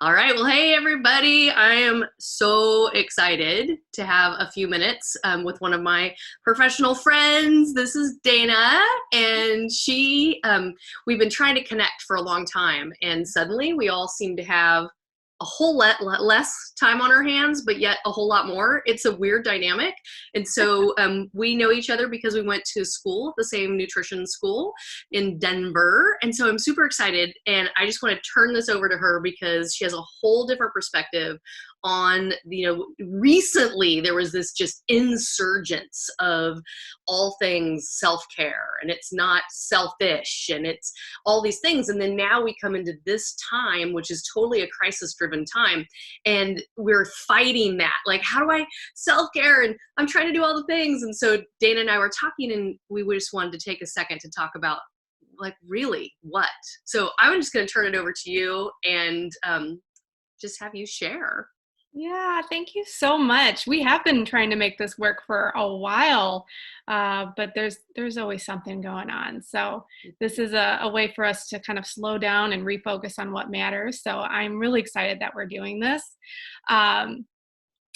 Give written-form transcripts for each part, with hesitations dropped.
All right. Well, hey, everybody. I am so excited to have a few minutes with one of my professional friends. This is Dana, and we've been trying to connect for a long time. And suddenly we all seem to have a whole lot less time on our hands, but yet a whole lot more. It's a weird dynamic. And so we know each other because we went to school, the same nutrition school in Denver. And so I'm super excited. And I just want to turn this over to her because she has a whole different perspective on, recently there was this just insurgence of all things self-care, and it's not selfish, and it's all these things. And then now we come into this time, which is totally a crisis-driven time, and we're fighting that. Like, how do I self-care? And I'm trying to do all the things. And so Dana and I were talking, and we just wanted to take a second to talk about, like, really what. So I'm just going to turn it over to you and just have you share. Yeah, thank you so much. We have been trying to make this work for a while, but there's always something going on. So this is a way for us to kind of slow down and refocus on what matters. So I'm really excited that we're doing this.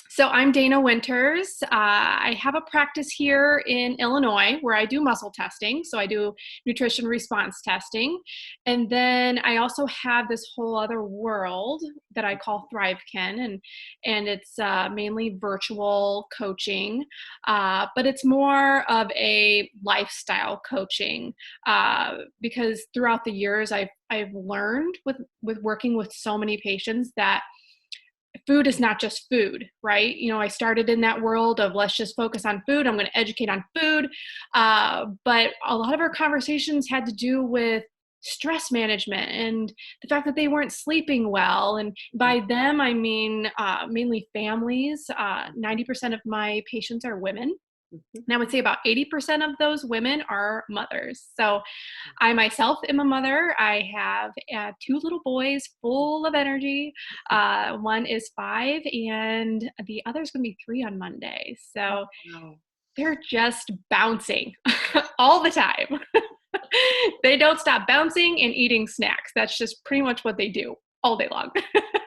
So I'm Dana Winters. I have a practice here in Illinois where I do muscle testing. So I do nutrition response testing. And then I also have this whole other world that I call Thrivekin. And it's mainly virtual coaching, but it's more of a lifestyle coaching because throughout the years I've learned with working with so many patients that food is not just food, right? I started in that world of let's just focus on food. I'm going to educate on food. But a lot of our conversations had to do with stress management and the fact that they weren't sleeping well. And by them, I mean mainly families. 90% of my patients are women. And I would say about 80% of those women are mothers. So I myself am a mother. I have two little boys full of energy. One is 5 and the other is going to be 3 on Monday. So they're just bouncing all the time. They don't stop bouncing and eating snacks. That's just pretty much what they do all day long.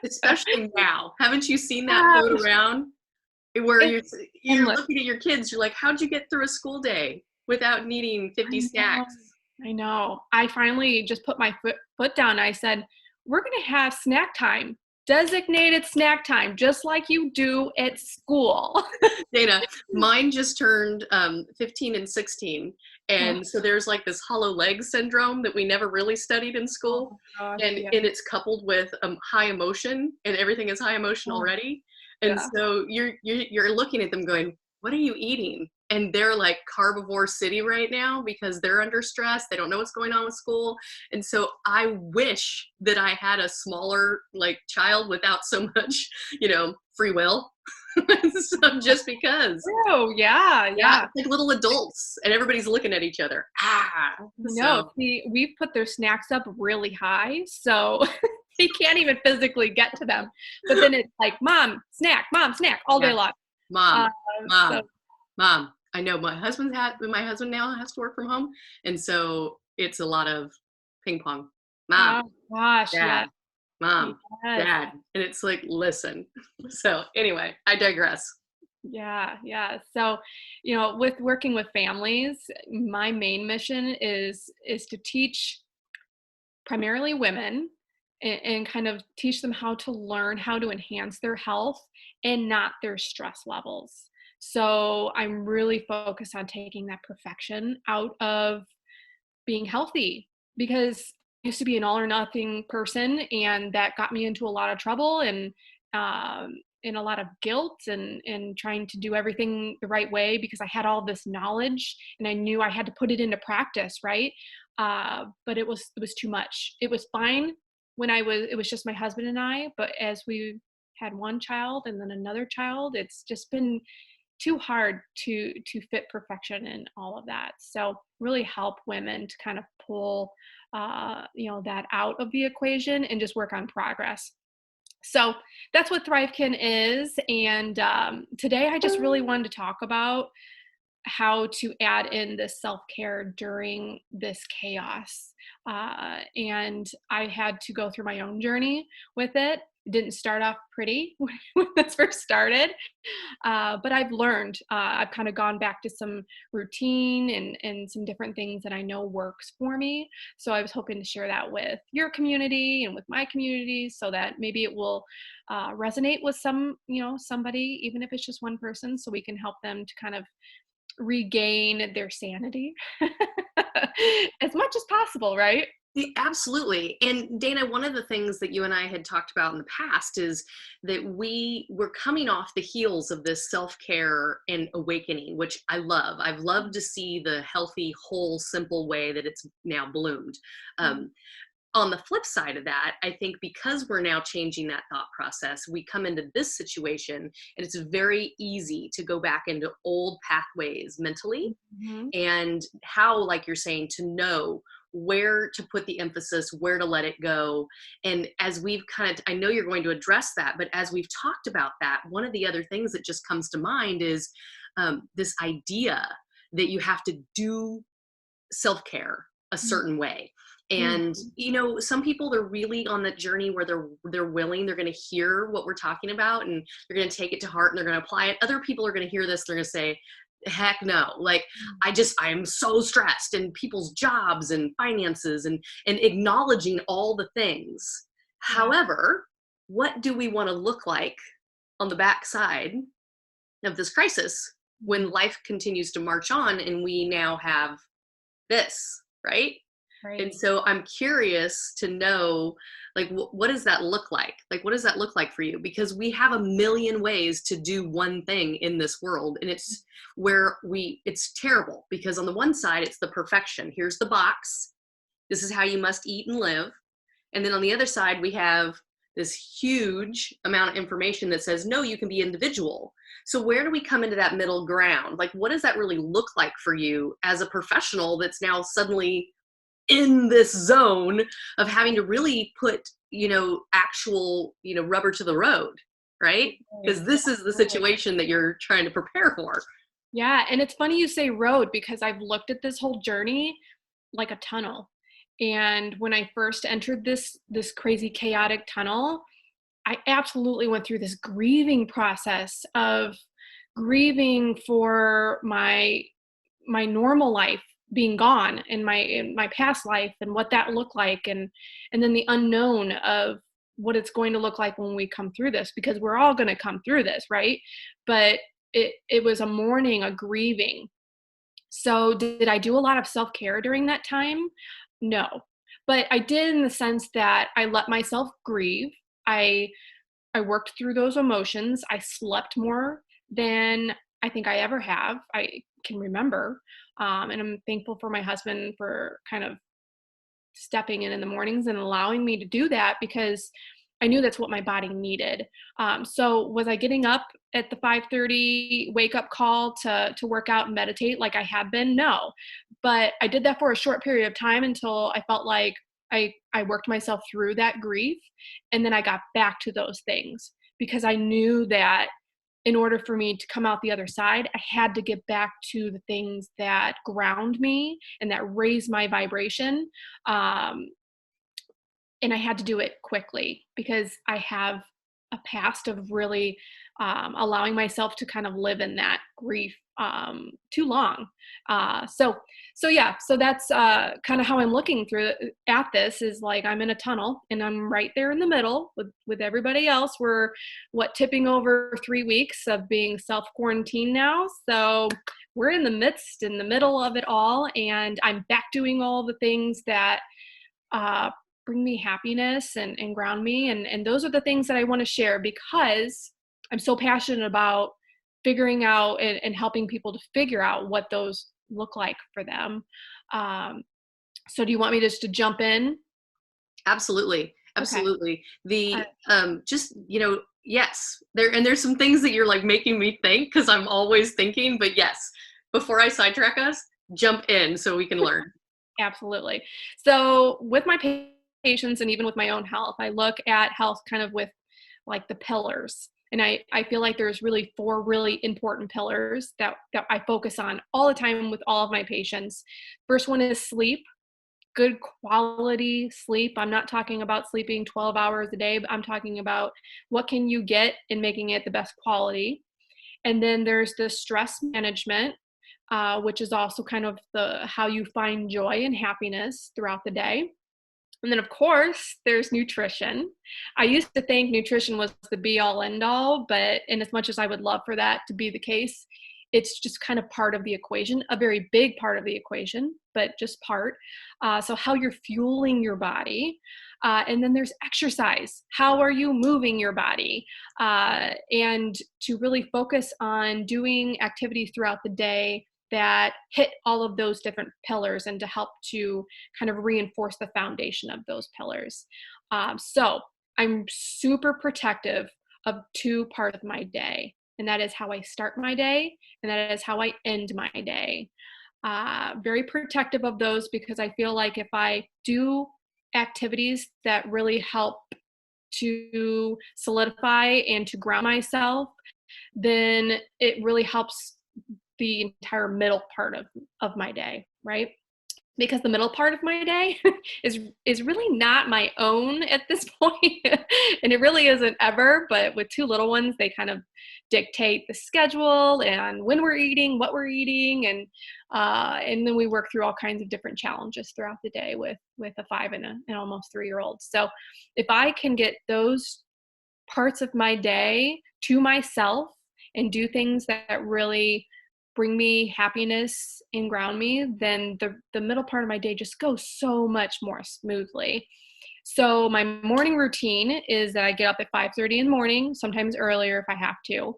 Especially now. Haven't you seen that float around? Where you're looking at your kids, you're like, how'd you get through a school day without needing 50 snacks? I know. I finally just put my foot down. I said, we're going to have snack time, designated snack time, just like you do at school. Dana, mine just turned 15 and 16. And so there's like this hollow leg syndrome that we never really studied in school. Oh, gosh, and it's coupled with high emotion, and everything is high emotion already. And so you're looking at them going, what are you eating? And they're like carbivore city right now because they're under stress. They don't know what's going on with school. And so I wish that I had a smaller like child without so much, free will. So just because. Oh, yeah. It's like little adults and everybody's looking at each other. No, see, we've put their snacks up really high. So he can't even physically get to them. But then it's like, mom, snack, all day long. Mom. I know my husband now has to work from home. And so it's a lot of ping pong. Mom, gosh, dad, mom, dad. And it's like, listen. So anyway, I digress. Yeah. So, with working with families, my main mission is to teach primarily women and kind of teach them how to learn how to enhance their health and not their stress levels. So I'm really focused on taking that perfection out of being healthy because I used to be an all or nothing person, and that got me into a lot of trouble and in a lot of guilt and trying to do everything the right way because I had all this knowledge and I knew I had to put it into practice, right? But it was too much. It was fine when it was just my husband and I, but as we had one child and then another child, it's just been too hard to fit perfection in all of that. So really help women to kind of pull that out of the equation and just work on progress. So that's what Thrivekin is. And today I just really wanted to talk about how to add in this self-care during this chaos. And I had to go through my own journey with it. It didn't start off pretty when this first started, but I've learned. I've kind of gone back to some routine and some different things that I know works for me. So I was hoping to share that with your community and with my community, so that maybe it will resonate with somebody, even if it's just one person, so we can help them to kind of regain their sanity as much as possible, right? Yeah, absolutely. And Dana, one of the things that you and I had talked about in the past is that we were coming off the heels of this self-care and awakening, which I love. I've loved to see the healthy, whole, simple way that it's now bloomed. Um, on the flip side of that, I think because we're now changing that thought process, we come into this situation and it's very easy to go back into old pathways mentally, Mm-hmm. and how, like you're saying, to know where to put the emphasis, where to let it go. And as we've I know you're going to address that, but as we've talked about that, one of the other things that just comes to mind is this idea that you have to do self-care a certain way. And Mm-hmm. some people, they're really on that journey where they're willing, they're going to hear what we're talking about and they're going to take it to heart and they're going to apply it. Other people are going to hear this, they're going to say, heck no, like I'm so stressed, and people's jobs and finances and acknowledging all the things. Yeah. However, what do we want to look like on the backside of this crisis when life continues to march on and we now have this, right? And Right. so I'm curious to know, like, what does that look like? Like, what does that look like for you? Because we have a million ways to do one thing in this world. And it's it's terrible because on the one side, it's the perfection. Here's the box. This is how you must eat and live. And then on the other side, we have this huge amount of information that says, no, you can be individual. So where do we come into that middle ground? Like, what does that really look like for you as a professional that's now suddenly in this zone of having to really put, actual, rubber to the road, right? Right. Because this is the Absolutely. situation that you're trying to prepare for. Yeah, and it's funny you say road, because I've looked at this whole journey like a tunnel. And when I first entered this crazy chaotic tunnel, I absolutely went through this grieving process of grieving for my normal life being gone, in my past life, and what that looked like, and then the unknown of what it's going to look like when we come through this, because we're all going to come through this, right? But it was a mourning, a grieving. So did I do a lot of self-care during that time? No. But I did, in the sense that I let myself grieve. I worked through those emotions. I slept more than I think I ever have. I can remember. And I'm thankful for my husband for kind of stepping in the mornings and allowing me to do that, because I knew that's what my body needed. So was I getting up at the 5:30 wake up call to work out and meditate like I had been? No, but I did that for a short period of time until I felt like I worked myself through that grief, and then I got back to those things, because I knew that in order for me to come out the other side, I had to get back to the things that ground me and that raise my vibration. Um, and I had to do it quickly, because I have a past of really allowing myself to kind of live in that grief too long. So yeah, so that's kind of how I'm looking through at this, is like I'm in a tunnel and I'm right there in the middle with everybody else. We're tipping over 3 weeks of being self quarantined now. So we're in the middle of it all, and I'm back doing all the things that uh, bring me happiness and ground me. And those are the things that I want to share, because I'm so passionate about figuring out and helping people to figure out what those look like for them. So do you want me just to jump in? Absolutely. Okay. Absolutely. All The, right. just, yes, there's some things that you're like making me think, because I'm always thinking, but yes, before I sidetrack us, jump in so we can learn. Absolutely. So with my patients, and even with my own health, I look at health kind of with like the pillars. And I feel like there's really 4 really important pillars that I focus on all the time with all of my patients. First one is sleep, good quality sleep. I'm not talking about sleeping 12 hours a day, but I'm talking about what can you get and making it the best quality. And then there's the stress management, which is also kind of how you find joy and happiness throughout the day. And then, of course, there's nutrition. I used to think nutrition was the be-all, end-all, but in as much as I would love for that to be the case, it's just kind of part of the equation, a very big part of the equation, but just part. So how you're fueling your body. And then there's exercise. How are you moving your body? And to really focus on doing activities throughout the day that hit all of those different pillars and to help to kind of reinforce the foundation of those pillars. So I'm super protective of 2 parts of my day, and that is how I start my day, and that is how I end my day. Very protective of those because I feel like if I do activities that really help to solidify and to ground myself, then it really helps the entire middle part of my day, right? Because the middle part of my day is really not my own at this point, and it really isn't ever. But with 2 little ones, they kind of dictate the schedule and when we're eating, what we're eating, and then we work through all kinds of different challenges throughout the day with a 5 and an almost 3-year-old. So if I can get those parts of my day to myself and do things that really bring me happiness and ground me, then the middle part of my day just goes so much more smoothly. So my morning routine is that I get up at 5:30 in the morning, sometimes earlier if I have to.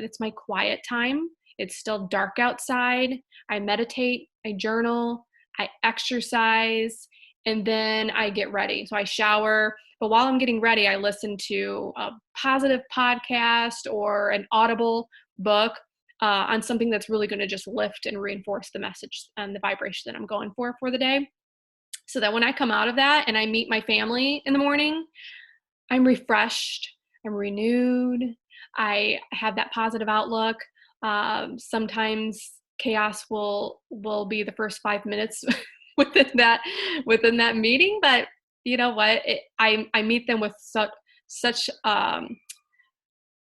It's my quiet time. It's still dark outside. I meditate, I journal, I exercise, and then I get ready. So I shower. But while I'm getting ready, I listen to a positive podcast or an Audible book on something that's really going to just lift and reinforce the message and the vibration that I'm going for the day. So that when I come out of that and I meet my family in the morning, I'm refreshed, I'm renewed, I have that positive outlook. Sometimes chaos will be the first 5 minutes within that meeting, but you know what? I meet them with such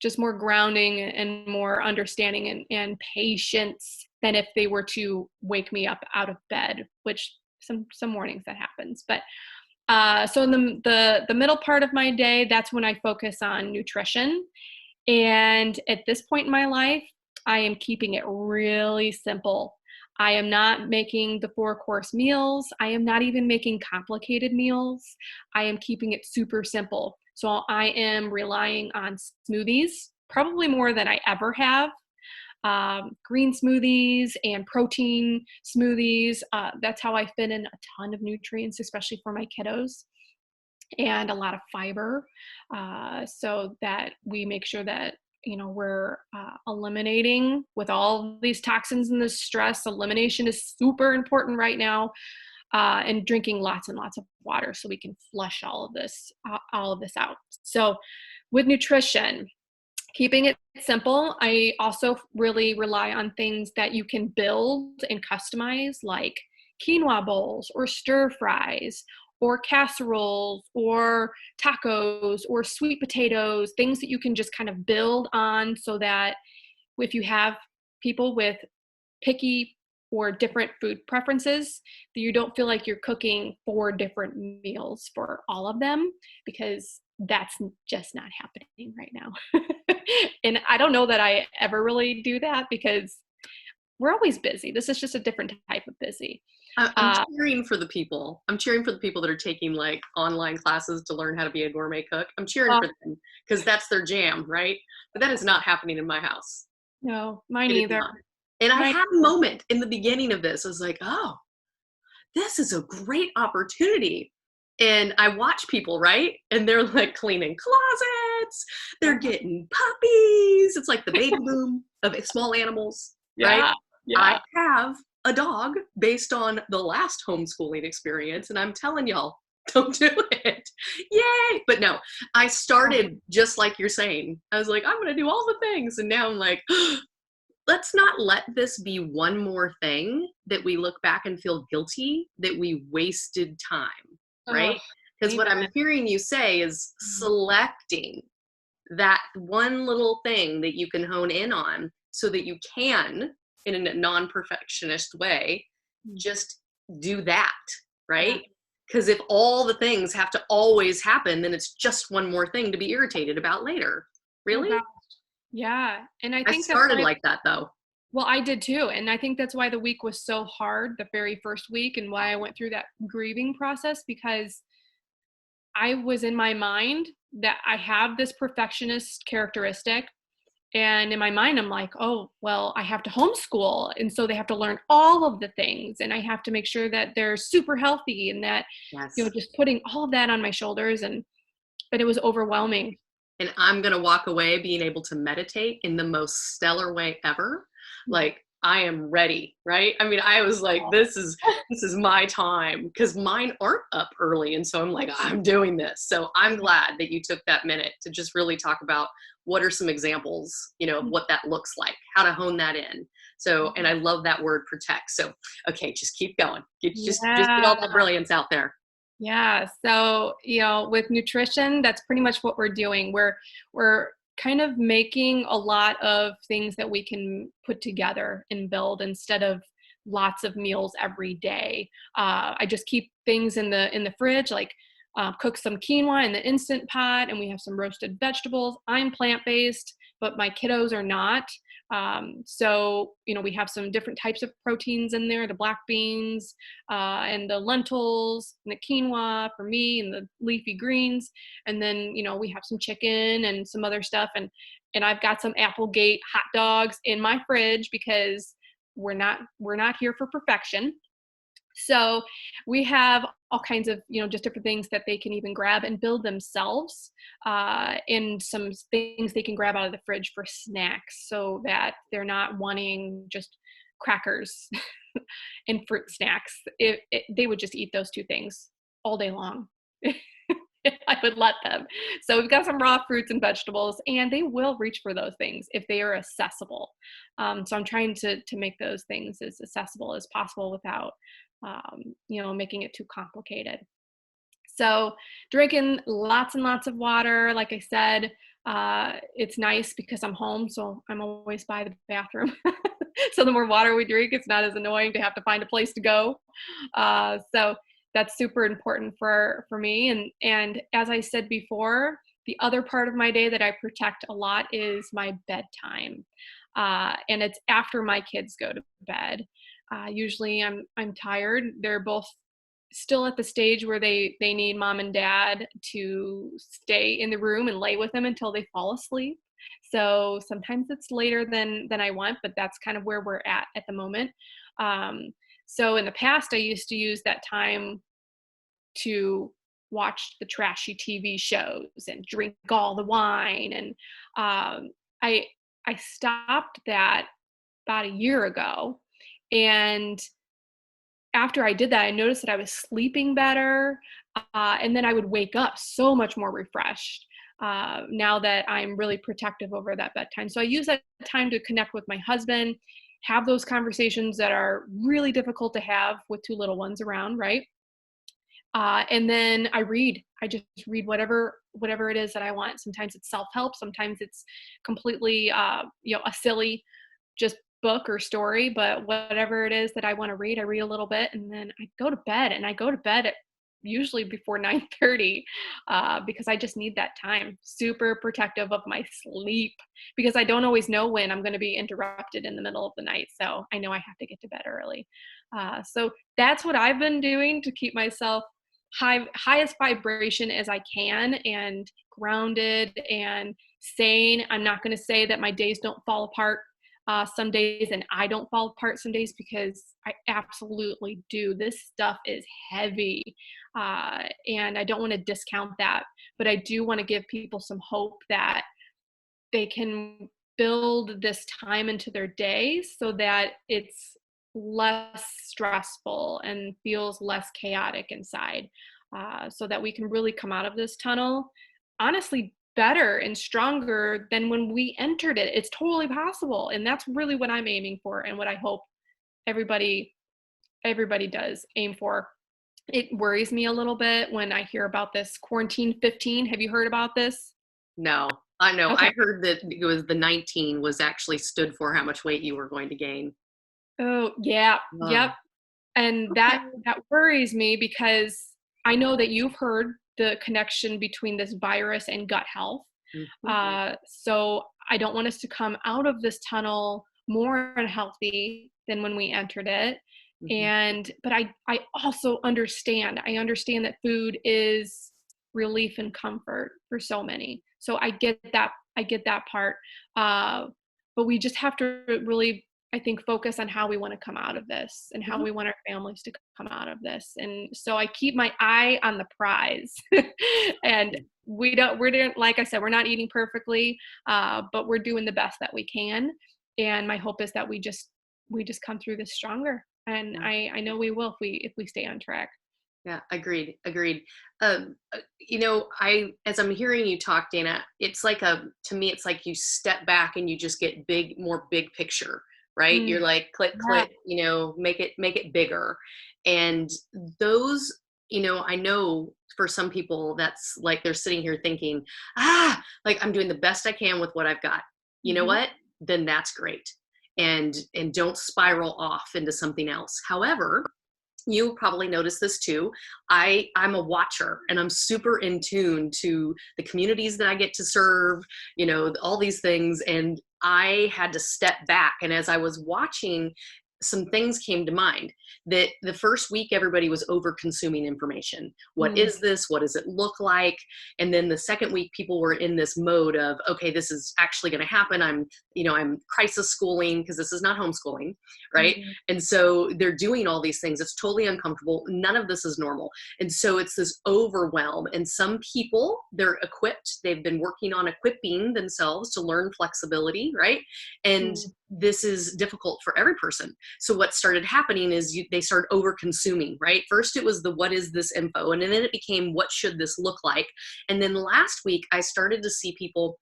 just more grounding and more understanding and patience than if they were to wake me up out of bed, which some mornings that happens. But so in the middle part of my day, that's when I focus on nutrition. And at this point in my life, I am keeping it really simple. I am not making the 4-course meals. I am not even making complicated meals. I am keeping it super simple. So I am relying on smoothies, probably more than I ever have. Green smoothies and protein smoothies. That's how I fit in a ton of nutrients, especially for my kiddos, and a lot of fiber, so that we make sure that we're eliminating with all these toxins and this stress. Elimination is super important right now, and drinking lots and lots of water so we can flush all of this out. So with nutrition, keeping it simple, I also really rely on things that you can build and customize, like quinoa bowls or stir fries or casseroles or tacos or sweet potatoes, things that you can just kind of build on so that if you have people with picky or different food preferences, that you don't feel like you're cooking 4 different meals for all of them, because that's just not happening right now. And I don't know that I ever really do that because we're always busy. This is just a different type of busy. I'm cheering for the people. I'm cheering for the people that are taking like online classes to learn how to be a gourmet cook. I'm cheering for them because that's their jam, right? But that is not happening in my house. No, mine either. And I had a moment in the beginning of this. I was like, oh, this is a great opportunity. And I watch people, right? And they're like cleaning closets. They're getting puppies. It's like the baby boom of small animals, right? Yeah. I have a dog based on the last homeschooling experience. And I'm telling y'all, Don't do it. Yay. But no, I started just like you're saying. I was like, I'm going to do all the things. And now I'm like, let's not let this be one more thing that we look back and feel guilty that we wasted time, right? Oh, Because what I'm amen. hearing you say is selecting that one little thing that you can hone in on so that you can, in a non-perfectionist way, just do that, Yeah. right? Because if all the things have to always happen, then it's just one more thing to be irritated about later. Oh Really? gosh. Yeah. And I I think that's started why, like that though. well, I did too. And I think that's why the week was so hard, the very first week, and why I went through that grieving process, because I was in my mind that I have this perfectionist characteristic. And in my mind, I'm like, oh, well, I have to homeschool. And so they have to learn all of the things. And I have to make sure that they're super healthy and that, Yes. just putting all of that on my shoulders. And, but it was overwhelming. And I'm going to walk away being able to meditate in the most stellar way ever. Like, I am ready, right? I mean, I was like, this is my time, because mine aren't up early. And so I'm like, I'm doing this. So I'm glad that you took that minute to just really talk about what are some examples, of what that looks like, how to hone that in. So, and I love that word protect. So, okay, just keep going. Just get Yeah. all that brilliance out there. Yeah. So, with nutrition, that's pretty much what we're doing. We're kind of making a lot of things that we can put together and build instead of lots of meals every day. I just keep things in the fridge, like cook some quinoa in the instant pot, and we have some roasted vegetables. I'm plant-based, but my kiddos are not. So, we have some different types of proteins in there, the black beans, and the lentils and the quinoa for me and the leafy greens. And then, we have some chicken and some other stuff. And I've got some Applegate hot dogs in my fridge because we're not here for perfection. So we have all kinds of, just different things that they can even grab and build themselves, and some things they can grab out of the fridge for snacks so that they're not wanting just crackers and fruit snacks. They would just eat those two things all day long. I would let them. So we've got some raw fruits and vegetables, and they will reach for those things if they are accessible. So I'm trying to make those things as accessible as possible without, making it too complicated. So drinking lots and lots of water, like I said, it's nice because I'm home, so I'm always by the bathroom. So the more water we drink, it's not as annoying to have to find a place to go. So that's super important for me. And as I said before, the other part of my day that I protect a lot is my bedtime, and it's after my kids go to bed. Usually, I'm tired. They're both still at the stage where they need mom and dad to stay in the room and lay with them until they fall asleep. So sometimes it's later than I want, but that's kind of where we're at the moment. So in the past, I used to use that time to watch the trashy TV shows and drink all the wine. And I I stopped that about a year ago. And after I did that, I noticed that I was sleeping better, and then I would wake up so much more refreshed, now that I'm really protective over that bedtime. So I use that time to connect with my husband, have those conversations that are really difficult to have with two little ones around, right? And then I read. I just read whatever it is that I want. Sometimes it's self-help. Sometimes it's completely, a silly just book or story, but whatever it is that I want to read, I read a little bit, and then I go to bed. And I go to bed at usually before 9:30, because I just need that time. Super protective of my sleep because I don't always know when I'm going to be interrupted in the middle of the night. So I know I have to get to bed early. So that's what I've been doing to keep myself highest vibration as I can and grounded and sane. I'm not going to say that my days don't fall apart some days and I don't fall apart some days, because I absolutely do. This stuff is heavy, and I don't want to discount that, but I do want to give people some hope that they can build this time into their day so that it's less stressful and feels less chaotic inside. so that we can really come out of this tunnel, honestly, better and stronger than when we entered it. It's totally possible. And that's really what I'm aiming for and what I hope everybody does aim for. It worries me a little bit when I hear about this quarantine 15. Have you heard about this? No, I know. Okay. I heard that it was the 19 was actually stood for how much weight you were going to gain. Oh, yeah. Oh, Yep. And okay. that worries me because I know that you've heard the connection between this virus and gut health. Mhm, So I don't want us to come out of this tunnel more unhealthy than when we entered it. mhm. And but I also understand. I understand that food is relief and comfort for so many. So I get that. I get that part. Uh, but we just have to really, I think, focus on how we want to come out of this and how Mhm. we want our families to come out of this. And so I keep my eye on the prize. And we're doing, like I said, we're not eating perfectly, but we're doing the best that we can. And my hope is that we just come through this stronger. And Yeah. I know we will if we stay on track. Yeah, agreed, agreed. As I'm hearing you talk, Dana, it's like to me, it's like you step back and you just get more big picture, right? Mm, You're like, click, yeah. click, make it bigger. And those, I know for some people, that's like, they're sitting here thinking, like I'm doing the best I can with what I've got. You know Hmm. what? Then that's great. And don't spiral off into something else. However, you probably noticed this too. I'm a watcher and I'm super in tune to the communities that I get to serve, all these things. And I had to step back. And as I was watching, some things came to mind that the first week everybody was over consuming information. What Mm, is this? What does it look like? And then the second week people were in this mode of, okay, this is actually going to happen. I'm crisis schooling because this is not homeschooling, right? mhm, And so they're doing all these things. It's totally uncomfortable. None of this is normal. And so it's this overwhelm. And some people, they're equipped. They've been working on equipping themselves to learn flexibility, right? And mm, this is difficult for every person. So what started happening is they started over consuming, right? First it was the what is this info? And then it became what should this look like? And then last week I started to see people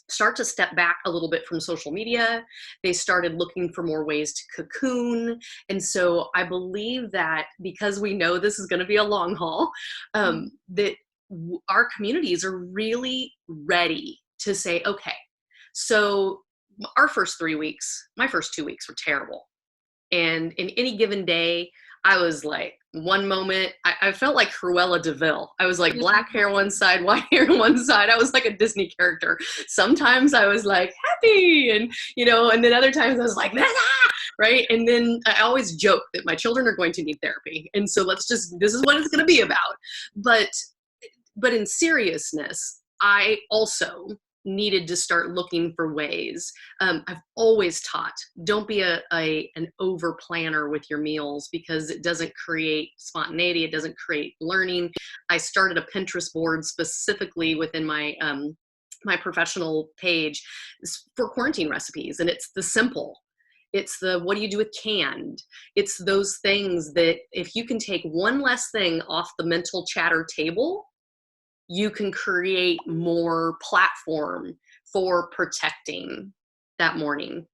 start to step back a little bit from social media. They started looking for more ways to cocoon. And so I believe that because we know this is going to be a long haul, mm, that our communities are really ready to say, okay, so our first 3 weeks, my first 2 weeks were terrible. And in any given day, I was like, one moment, I felt like Cruella de Vil. I was like black hair one side, white hair one side. I was like a Disney character. Sometimes I was like happy and then other times I was like, ah! Right? And then I always joke that my children are going to need therapy. And so this is what it's going to be about. But in seriousness, I also needed to start looking for ways. I've always taught, don't be an over planner with your meals because it doesn't create spontaneity. It doesn't create learning. I started a Pinterest board specifically within my professional page for quarantine recipes, and it's the simple. It's the what do you do with canned? It's those things that if you can take one less thing off the mental chatter table, you can create more platform for protecting that morning,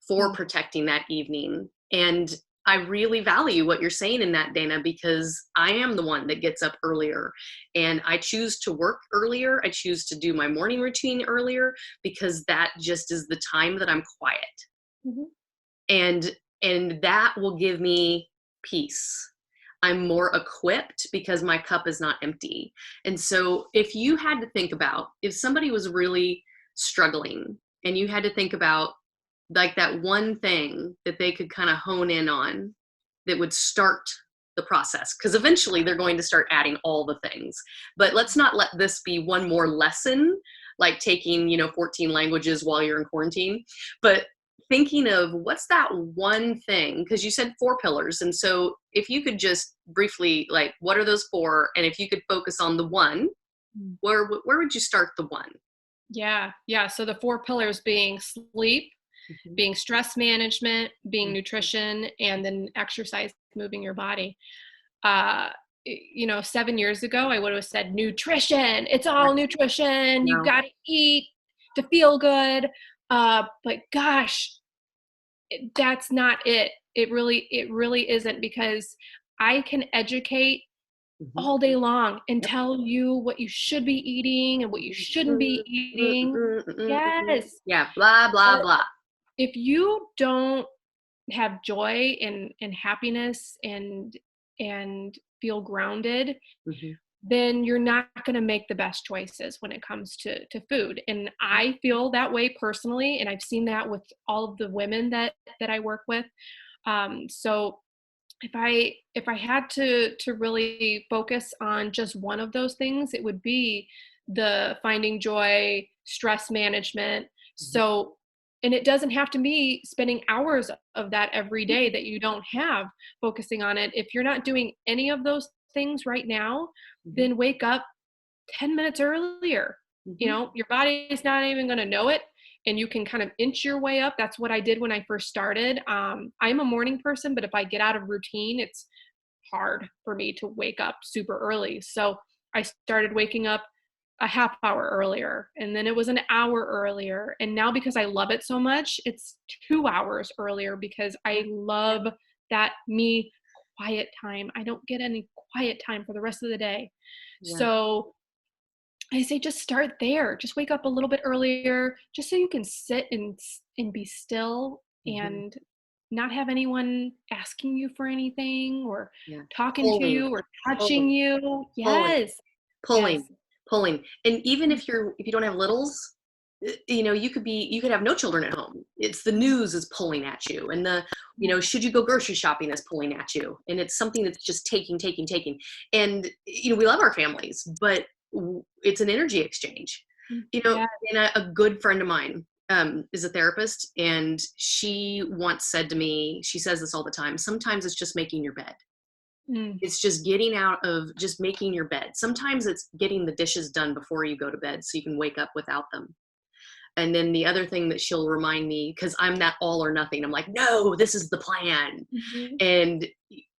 for mm. protecting that evening. And I really value what you're saying in that, Dana, because I am the one that gets up earlier and I choose to work earlier. I choose to do my morning routine earlier because that just is the time that I'm quiet. Mhm. And that will give me peace. I'm more equipped because my cup is not empty. And so if you had to think about if somebody was really struggling and you had to think about like that one thing that they could kind of hone in on that would start the process, because eventually they're going to start adding all the things. But let's not let this be one more lesson like taking 14 languages while you're in quarantine, but thinking of what's that one thing, because you said 4 pillars. And so if you could just briefly, like, what are those 4? And if you could focus on the one, Mm. where would you start the one? Yeah, yeah. So the 4 pillars being sleep, Mhm. being stress management, being Mhm. nutrition, and then exercise, moving your body. Uh, you know, 7 years ago, I would have said nutrition. It's all nutrition. You No. got to eat to feel good. But gosh, that's not it. It really isn't, because I can educate Mhm. all day long and Yep. tell you what you should be eating and what you shouldn't be eating. Yes. Yeah, blah, blah, But blah. if you don't have joy and happiness and feel grounded, Mhm. then you're not going to make the best choices when it comes to food. And I feel that way personally, and I've seen that with all of the women that I work with. So if I had to really focus on just one of those things, it would be the finding joy, stress management. Mhm. So, and it doesn't have to be spending hours of that every day that you don't have focusing on it. If you're not doing any of those things right now, Mhm. then wake up 10 minutes earlier. You Mhm. know, your body is not even going to know it, and you can kind of inch your way up. That's what I did when I first started. I'm a morning person, but if I get out of routine, it's hard for me to wake up super early. So I started waking up a half hour earlier, and then it was an hour earlier. And now, because I love it so much, it's 2 hours earlier, because I love that me quiet time. I don't get any quiet time for the rest of the day. Yeah. So I say just start there. Just wake up a little bit earlier, just so you can sit and be still Mhm. and not have anyone asking you for anything or Yeah. talking to Pulling, you or touching pulling, you. pulling, Yes. pulling, Yes. pulling. And even if you don't have littles, you know, you could have no children at home. It's the news is pulling at you, and should you go grocery shopping is pulling at you, and it's something that's just taking. And we love our families, but it's an energy exchange. Yeah. And a good friend of mine is a therapist, and she once said to me, she says this all the time, sometimes it's just making your bed. Mm. It's just getting out of just making your bed. Sometimes it's getting the dishes done before you go to bed so you can wake up without them. And then the other thing that she'll remind me, because I'm that all or nothing, I'm like, no, this is the plan. Mhm. And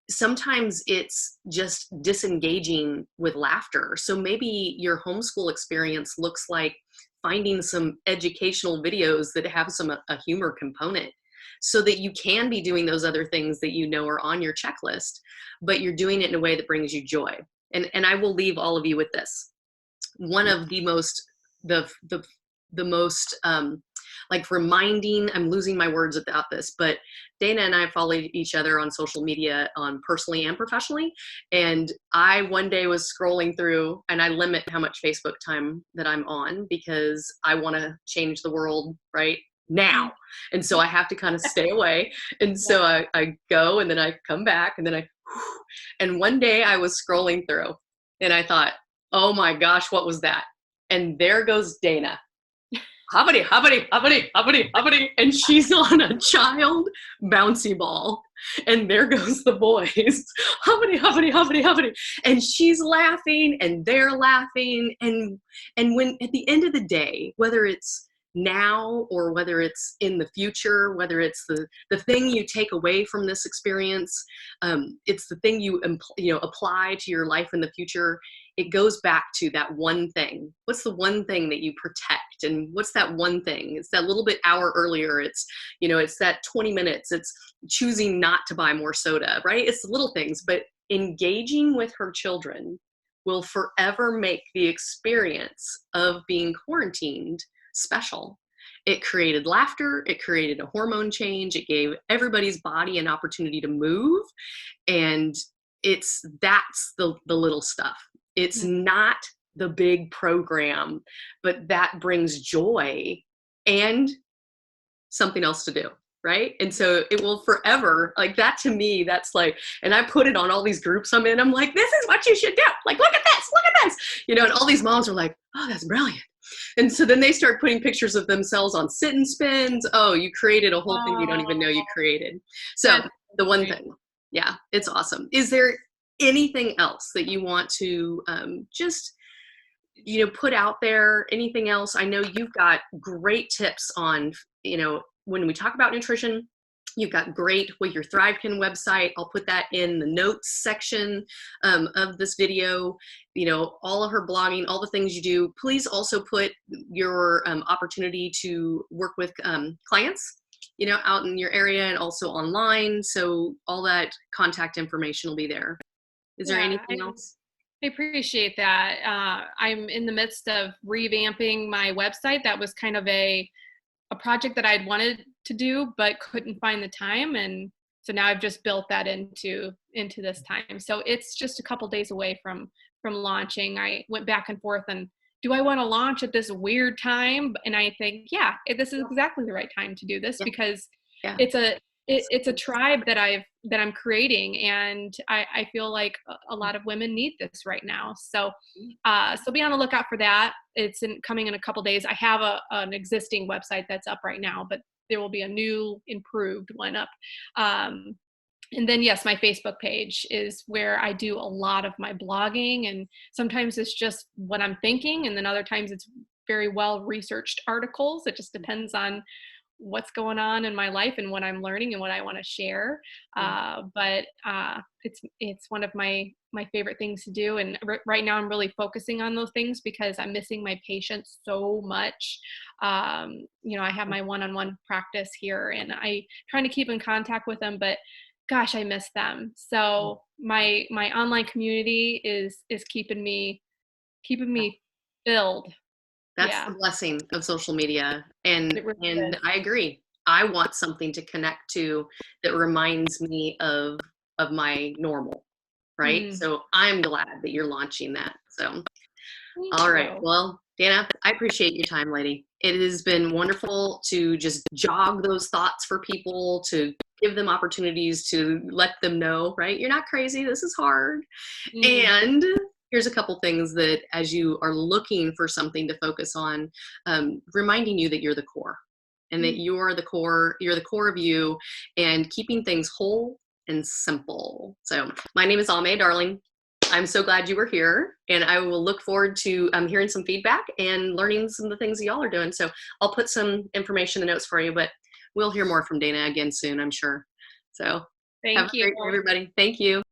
sometimes it's just disengaging with laughter. So maybe your homeschool experience looks like finding some educational videos that have a humor component, so that you can be doing those other things that are on your checklist, but you're doing it in a way that brings you joy. And I will leave all of you with this. One of the most like reminding, I'm losing my words about this, but Dana and I follow each other on social media, on personally and professionally. And I one day was scrolling through, and I limit how much Facebook time that I'm on, because I want to change the world right now. And so I have to kind of stay away. And Yeah. so I go, and then I come back, and then and one day I was scrolling through, and I thought, oh my gosh, what was that? And there goes Dana. Hoppity, hoppity, hoppity, hoppity, hoppity. And she's on a child bouncy ball. And there goes the boys. Hoppity, hoppity, hoppity, hoppity. And she's laughing, and they're laughing. And when at the end of the day, whether it's now or whether it's in the future, whether it's the thing you take away from this experience, it's the thing you apply to your life in the future. It goes back to that one thing. What's the one thing that you protect? And what's that one thing? It's that little bit hour earlier. It's that 20 minutes. It's choosing not to buy more soda, right? It's the little things, but engaging with her children will forever make the experience of being quarantined special. It created laughter. It created a hormone change. It gave everybody's body an opportunity to move. And that's the little stuff. It's not the big program, but that brings joy and something else to do, right? And so it will forever, like that to me, that's like, and I put it on all these groups I'm in. I'm like, this is what you should do. Like, look at this, and all these moms are like, oh, that's brilliant. And so then they start putting pictures of themselves on sit and spins. Oh, you created a whole thing you don't even know you created. So That's the one great. thing, yeah, it's awesome. Is there anything else that you want to just put out there? Anything else? I know you've got great tips on when we talk about nutrition, You've got great with your Thrivekin website. I'll put that in the notes section of this video. You know, all of her blogging, all the things you do. Please also put your opportunity to work with clients, you know, out in your area and also online. So all that contact information will be there. Is there Yeah, anything else? I appreciate that. I'm in the midst of revamping my website. That was kind of a project that I'd wanted to do but couldn't find the time, and so now I've just built that into this time. So it's just a couple days away from launching. I went back and forth, and do I want to launch at this weird time? And I think, yeah, this is exactly the right time to do this, Yeah. because Yeah. it's a tribe that I'm creating, and I feel like a lot of women need this right now. So so be on the lookout for that. It's coming in a couple days. I have an existing website that's up right now, but there will be a new improved one up. And then, yes, my Facebook page is where I do a lot of my blogging, and sometimes it's just what I'm thinking, and then other times it's very well researched articles. It just depends on what's going on in my life and what I'm learning and what I want to share. But it's one of my favorite things to do, and right now I'm really focusing on those things because I'm missing my patients so much. You know, I have my one-on-one practice here, and I trying to keep in contact with them, but gosh, I miss them. So my online community is keeping me filled. That's the Yeah, blessing of social media. it really And is. I agree. I want something to connect to that reminds me of my normal, right? Mm, So I'm glad that you're launching that. So thank all right. you. Well, Dana, I appreciate your time, lady. It has been wonderful to just jog those thoughts for people, to give them opportunities, to let them know, right? You're not crazy. This is hard. Mm, And here's a couple things that as you are looking for something to focus on, reminding you that you're the core and that mm. you're the core of you, and keeping things whole and simple. So my name is Aimée Darling. I'm so glad you were here, and I will look forward to hearing some feedback and learning some of the things that y'all are doing. So I'll put some information in the notes for you, but we'll hear more from Dana again soon, I'm sure. So have a Thank you. great day, everybody. Thank you.